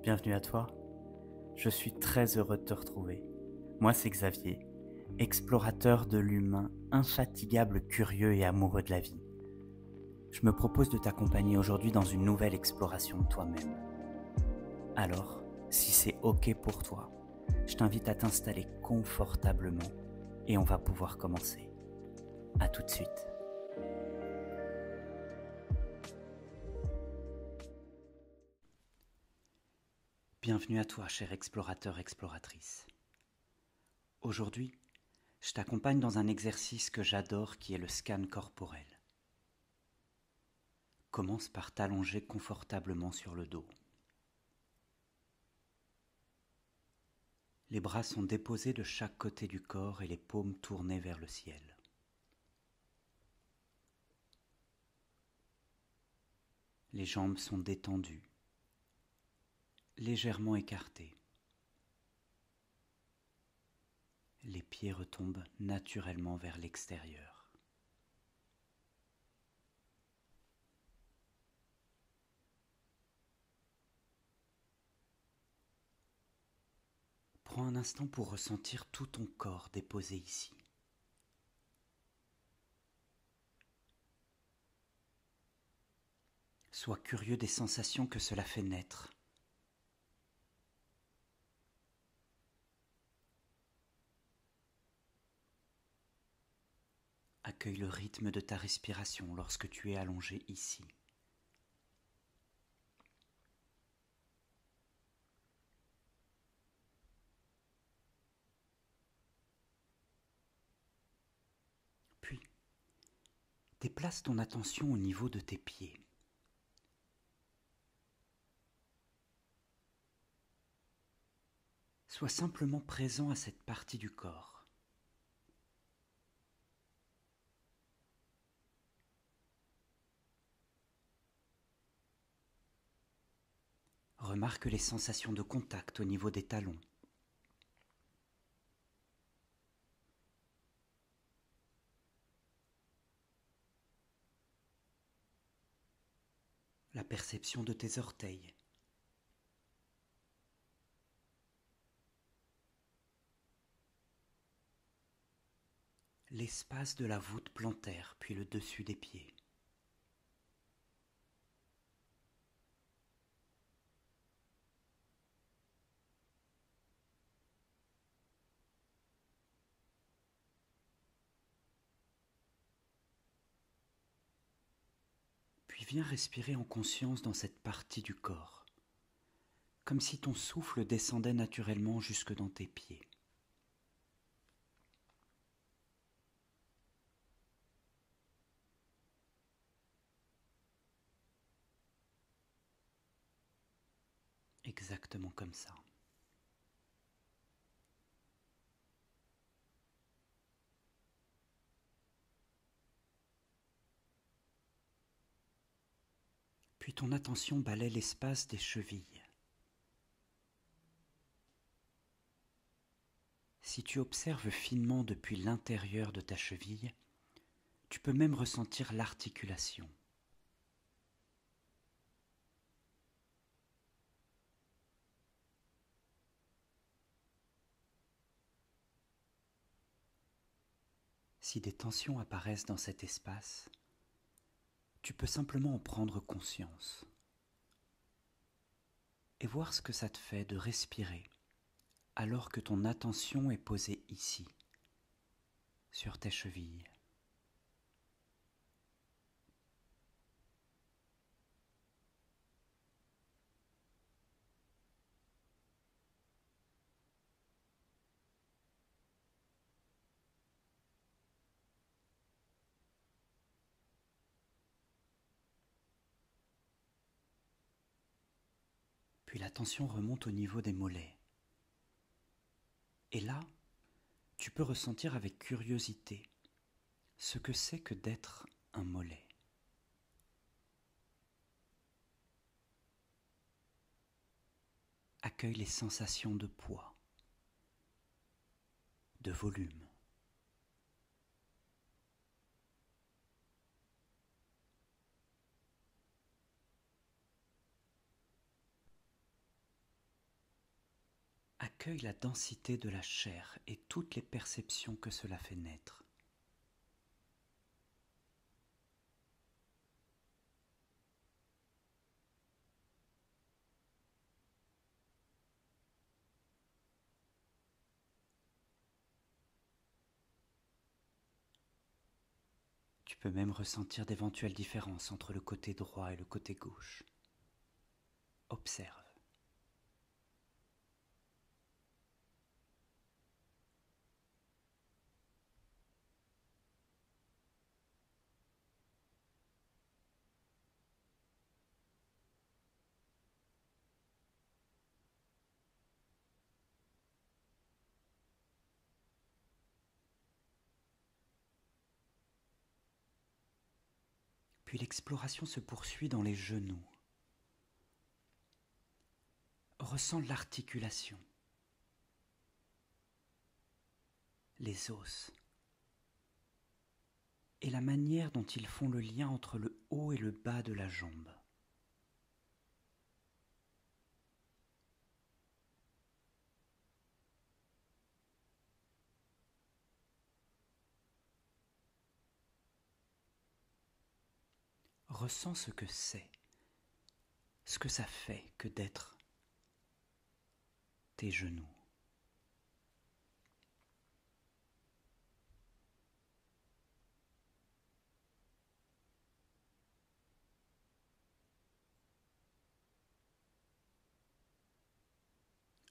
bienvenue à toi. Je suis très heureux de te retrouver. Moi, c'est Xavier, explorateur de l'humain, infatigable, curieux et amoureux de la vie. Je me propose de t'accompagner aujourd'hui dans une nouvelle exploration de toi-même. Alors, si c'est OK pour toi, je t'invite à t'installer confortablement et on va pouvoir commencer. À tout de suite. Bienvenue à toi, cher explorateur, exploratrice. Aujourd'hui, je t'accompagne dans un exercice que j'adore qui est le scan corporel. Commence par t'allonger confortablement sur le dos. Les bras sont déposés de chaque côté du corps et les paumes tournées vers le ciel. Les jambes sont détendues, légèrement écartées. Les pieds retombent naturellement vers l'extérieur. Prends un instant pour ressentir tout ton corps déposé ici. Sois curieux des sensations que cela fait naître. Accueille le rythme de ta respiration lorsque tu es allongé ici. Puis, déplace ton attention au niveau de tes pieds. Sois simplement présent à cette partie du corps. Remarque les sensations de contact au niveau des talons. La perception de tes orteils. L'espace de la voûte plantaire, puis le dessus des pieds. Puis viens respirer en conscience dans cette partie du corps, comme si ton souffle descendait naturellement jusque dans tes pieds. Exactement comme ça. Puis ton attention balaie l'espace des chevilles. Si tu observes finement depuis l'intérieur de ta cheville, tu peux même ressentir l'articulation. Si des tensions apparaissent dans cet espace, tu peux simplement en prendre conscience et voir ce que ça te fait de respirer alors que ton attention est posée ici, sur tes chevilles. Puis l'attention remonte au niveau des mollets. Et là, tu peux ressentir avec curiosité ce que c'est que d'être un mollet. Accueille les sensations de poids, de volume. Accueille la densité de la chair et toutes les perceptions que cela fait naître. Tu peux même ressentir d'éventuelles différences entre le côté droit et le côté gauche. Observe. Puis l'exploration se poursuit dans les genoux. Ressens l'articulation, les os, et la manière dont ils font le lien entre le haut et le bas de la jambe. Ressens ce que c'est, ce que ça fait que d'être tes genoux.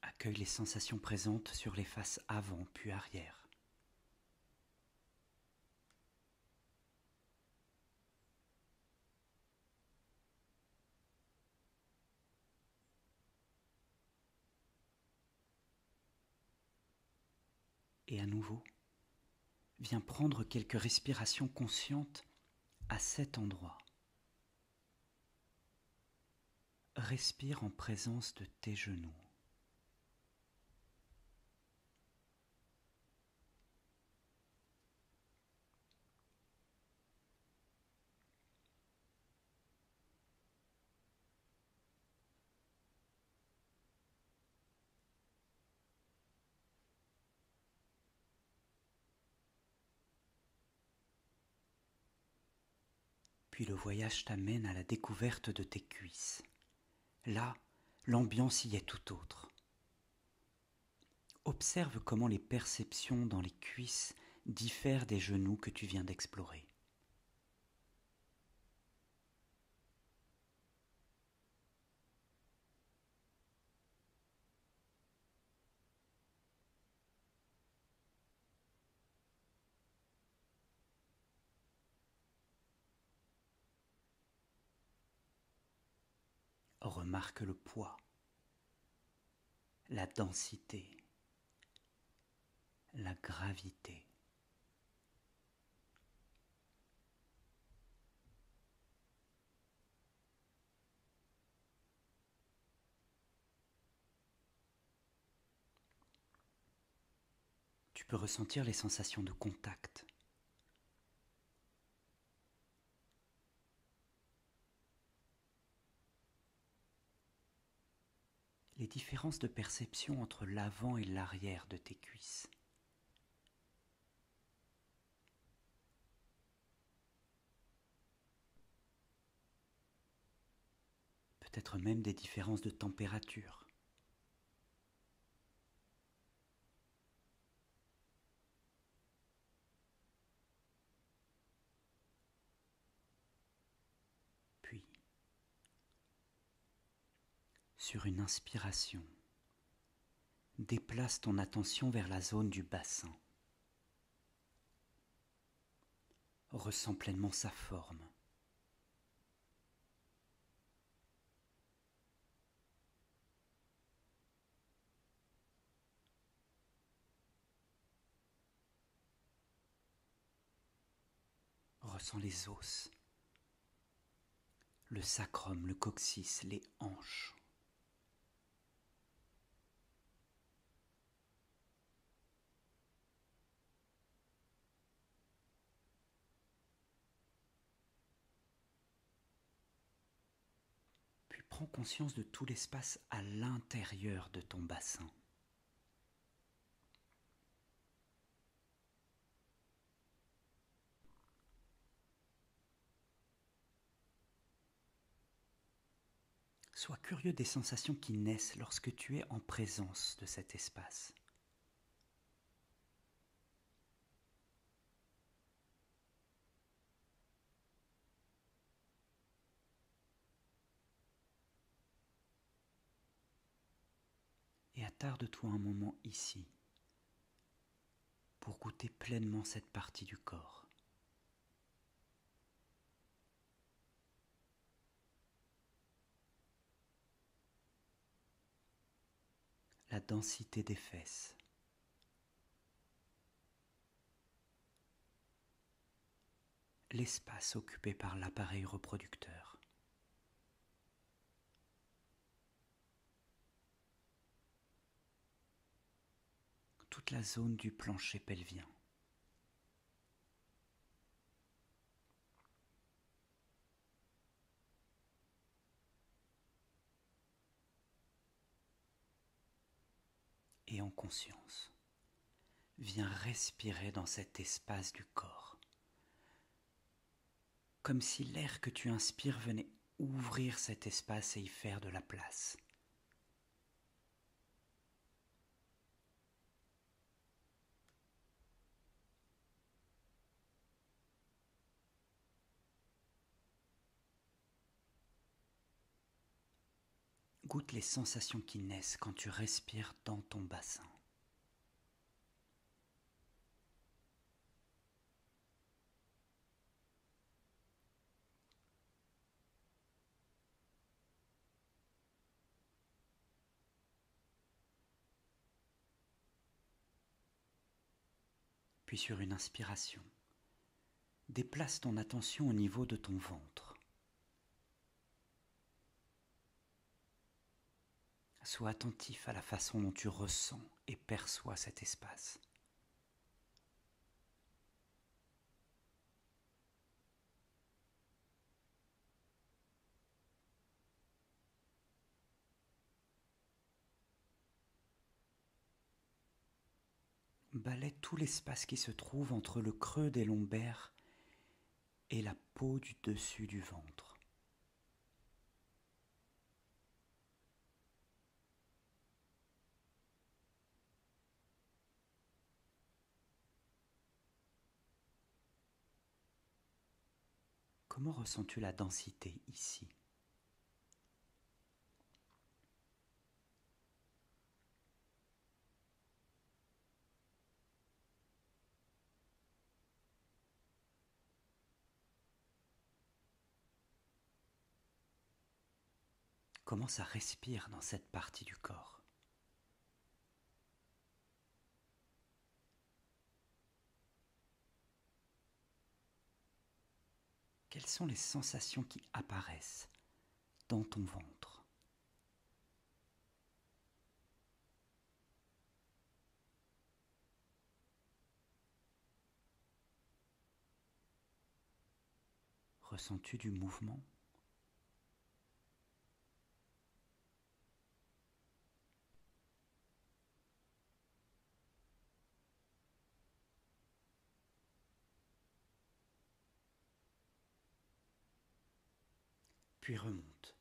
Accueille les sensations présentes sur les faces avant puis arrière. Et à nouveau, viens prendre quelques respirations conscientes à cet endroit. Respire en présence de tes genoux. Puis le voyage t'amène à la découverte de tes cuisses. Là, l'ambiance y est tout autre. Observe comment les perceptions dans les cuisses diffèrent des genoux que tu viens d'explorer. Remarque le poids, la densité, la gravité. Tu peux ressentir les sensations de contact. Les différences de perception entre l'avant et l'arrière de tes cuisses. Peut-être même des différences de température. Puis, sur une inspiration, déplace ton attention vers la zone du bassin. Ressens pleinement sa forme. Ressens les os, le sacrum, le coccyx, les hanches. Puis prends conscience de tout l'espace à l'intérieur de ton bassin. Sois curieux des sensations qui naissent lorsque tu es en présence de cet espace. Et attarde-toi un moment ici pour goûter pleinement cette partie du corps. La densité des fesses. L'espace occupé par l'appareil reproducteur. Toute la zone du plancher pelvien. Et en conscience, viens respirer dans cet espace du corps, comme si l'air que tu inspires venait ouvrir cet espace et y faire de la place. Goûte les sensations qui naissent quand tu respires dans ton bassin. Puis sur une inspiration, déplace ton attention au niveau de ton ventre. Sois attentif à la façon dont tu ressens et perçois cet espace. Balaie tout l'espace qui se trouve entre le creux des lombaires et la peau du dessus du ventre. Comment ressens-tu la densité ici ? Comment ça respire dans cette partie du corps ? Quelles sont les sensations qui apparaissent dans ton ventre ? Ressens-tu du mouvement ? Puis remonte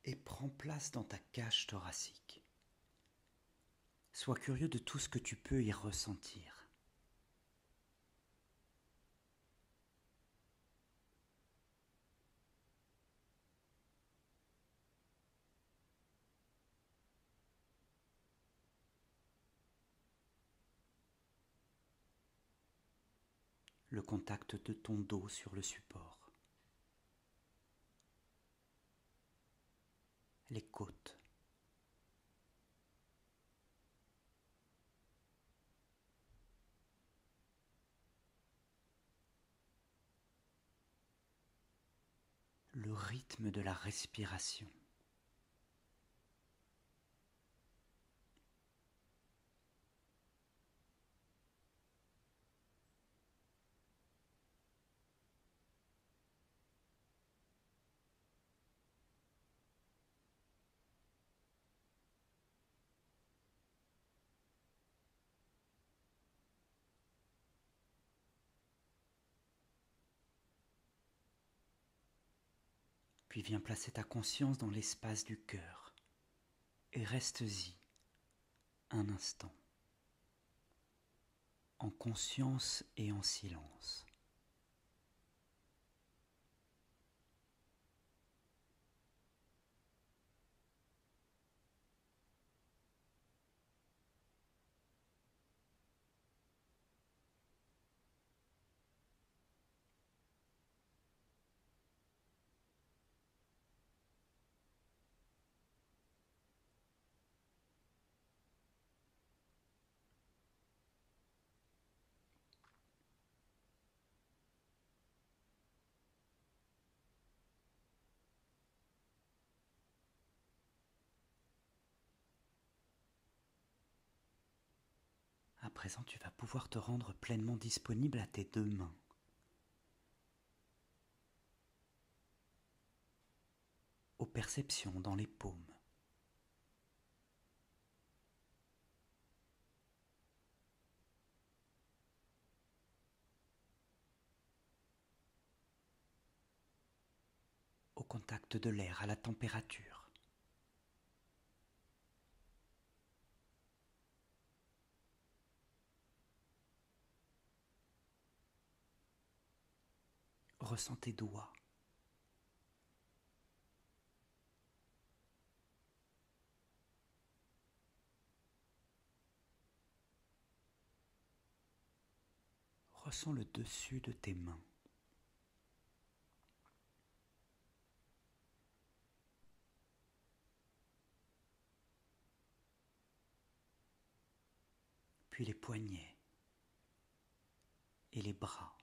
et prends place dans ta cage thoracique. Sois curieux de tout ce que tu peux y ressentir. Le contact de ton dos sur le support. Les côtes. Le rythme de la respiration. Puis viens placer ta conscience dans l'espace du cœur et restes-y un instant, en conscience et en silence. À présent, tu vas pouvoir te rendre pleinement disponible à tes deux mains. Aux perceptions dans les paumes. Au contact de l'air, à la température. Ressens tes doigts. Ressens le dessus de tes mains. Puis les poignets et les bras.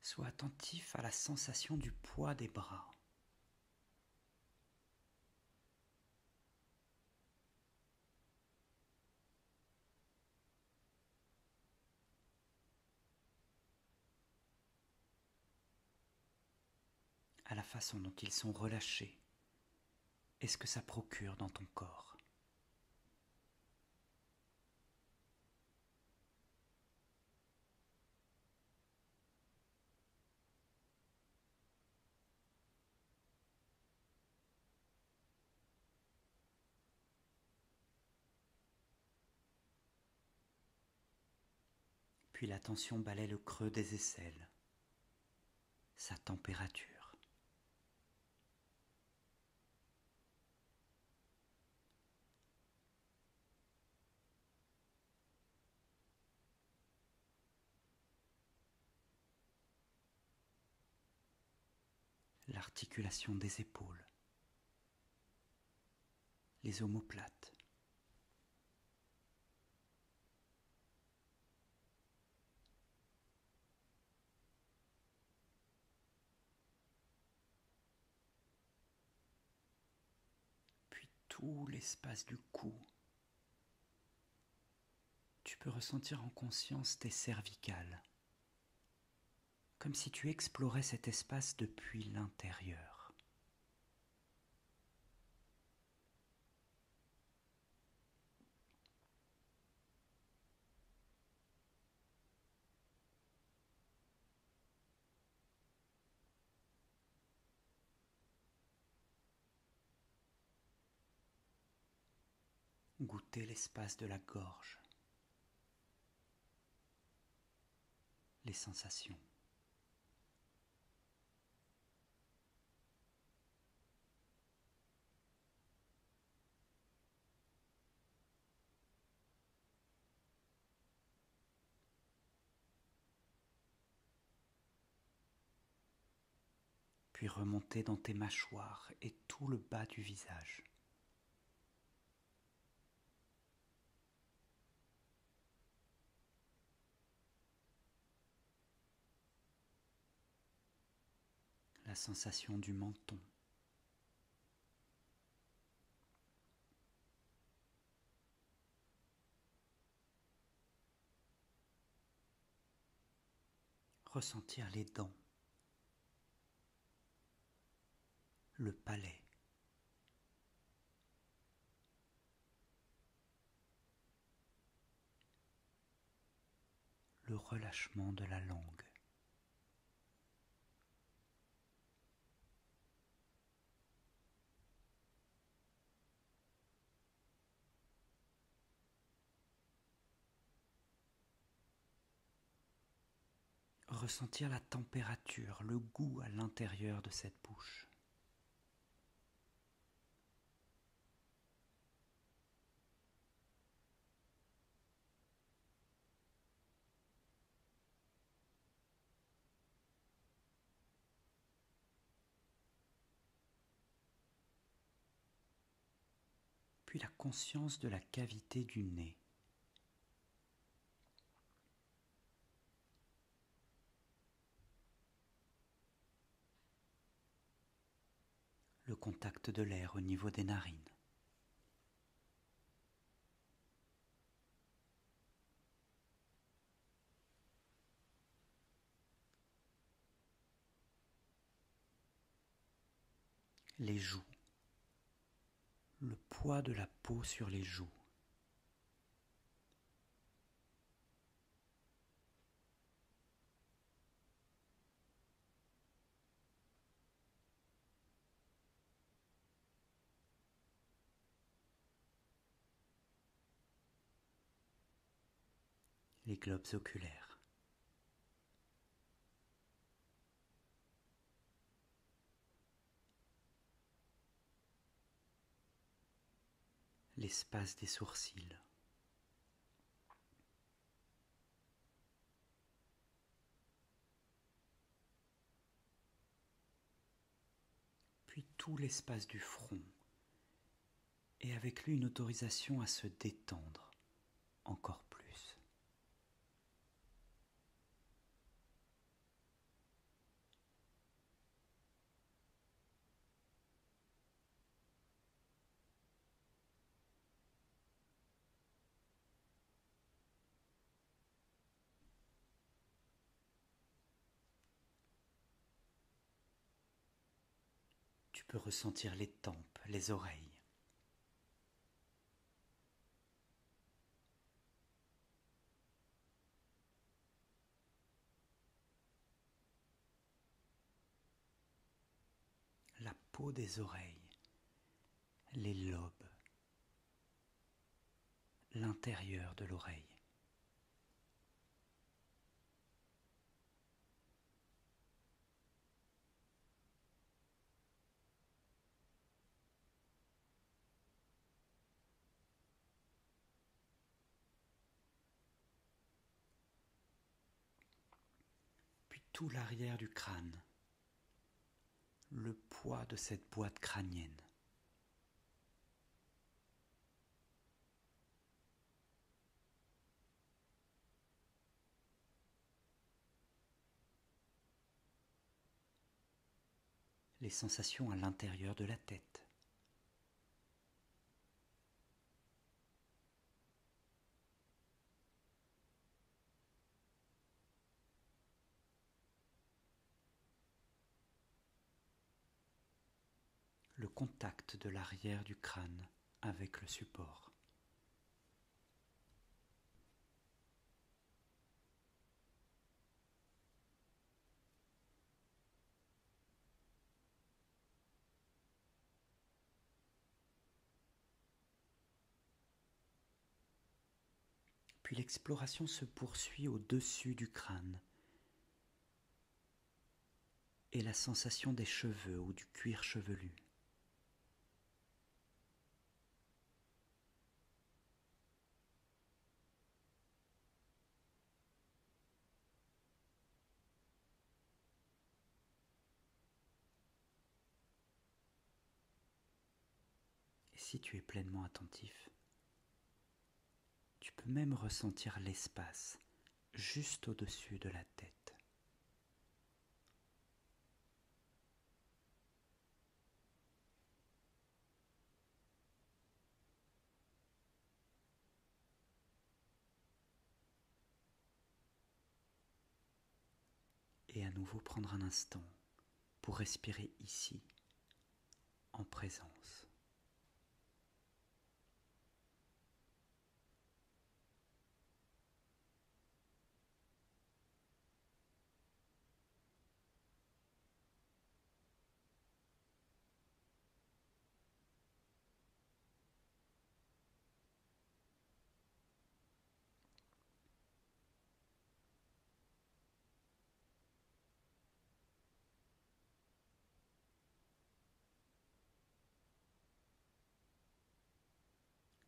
Sois attentif à la sensation du poids des bras. À la façon dont ils sont relâchés et ce que ça procure dans ton corps. Puis l'attention balaie le creux des aisselles, sa température. L'articulation des épaules, les omoplates. Puis tout l'espace du cou. Tu peux ressentir en conscience tes cervicales, comme si tu explorais cet espace depuis l'intérieur. Goûter l'espace de la gorge, les sensations. Puis remonter dans tes mâchoires et tout le bas du visage. La sensation du menton. Ressentir les dents, le palais, le relâchement de la langue, ressentir la température, le goût à l'intérieur de cette bouche. Puis la conscience de la cavité du nez. Le contact de l'air au niveau des narines. Les joues. Le poids de la peau sur les joues. Les globes oculaires. L'espace des sourcils. Puis tout l'espace du front, et avec lui une autorisation à se détendre encore plus. Tu peux ressentir les tempes, les oreilles. La peau des oreilles, les lobes, l'intérieur de l'oreille. Puis tout l'arrière du crâne, le poids de cette boîte crânienne. Les sensations à l'intérieur de la tête. Le contact de l'arrière du crâne avec le support. Puis l'exploration se poursuit au-dessus du crâne et la sensation des cheveux ou du cuir chevelu. Et si tu es pleinement attentif, tu peux même ressentir l'espace juste au-dessus de la tête. Et à nouveau prendre un instant pour respirer ici, en présence.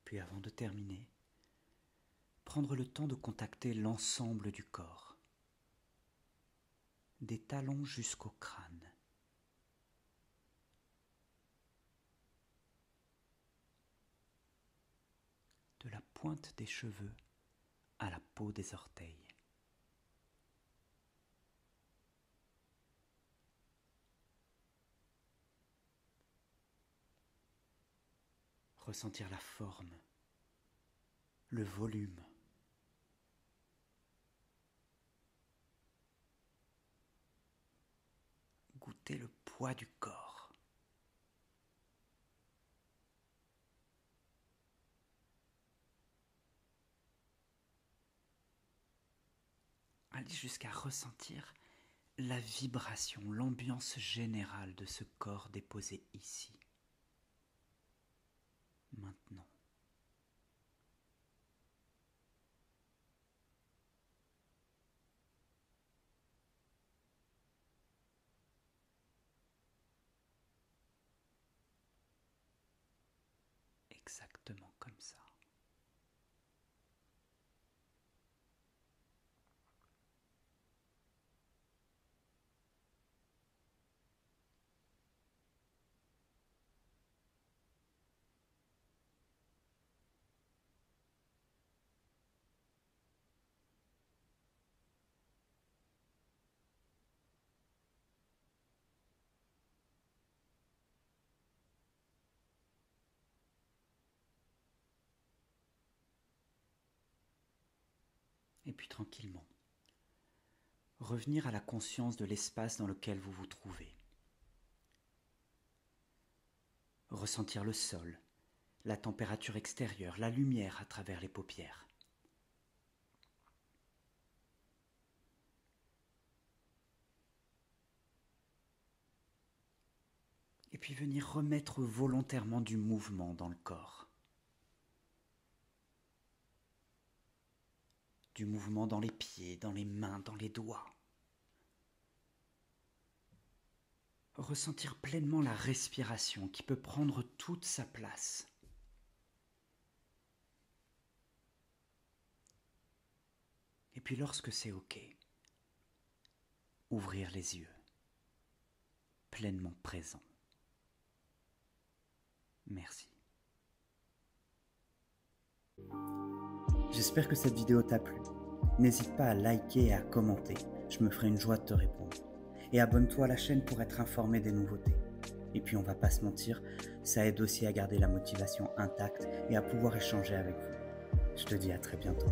Puis avant de terminer, prendre le temps de contacter l'ensemble du corps, des talons jusqu'au crâne. De la pointe des cheveux à la peau des orteils. Ressentir la forme, le volume. Goûter le poids du corps. Aller jusqu'à ressentir la vibration, l'ambiance générale de ce corps déposé ici. Maintenant. Exactement comme ça. Et puis tranquillement, revenir à la conscience de l'espace dans lequel vous vous trouvez. Ressentir le sol, la température extérieure, la lumière à travers les paupières. Et puis venir remettre volontairement du mouvement dans le corps. Du mouvement dans les pieds, dans les mains, dans les doigts. Ressentir pleinement la respiration qui peut prendre toute sa place. Et puis lorsque c'est OK, ouvrir les yeux, pleinement présent. Merci. J'espère que cette vidéo t'a plu. N'hésite pas à liker et à commenter, je me ferai une joie de te répondre. Et abonne-toi à la chaîne pour être informé des nouveautés. Et puis on va pas se mentir, ça aide aussi à garder la motivation intacte et à pouvoir échanger avec vous. Je te dis à très bientôt.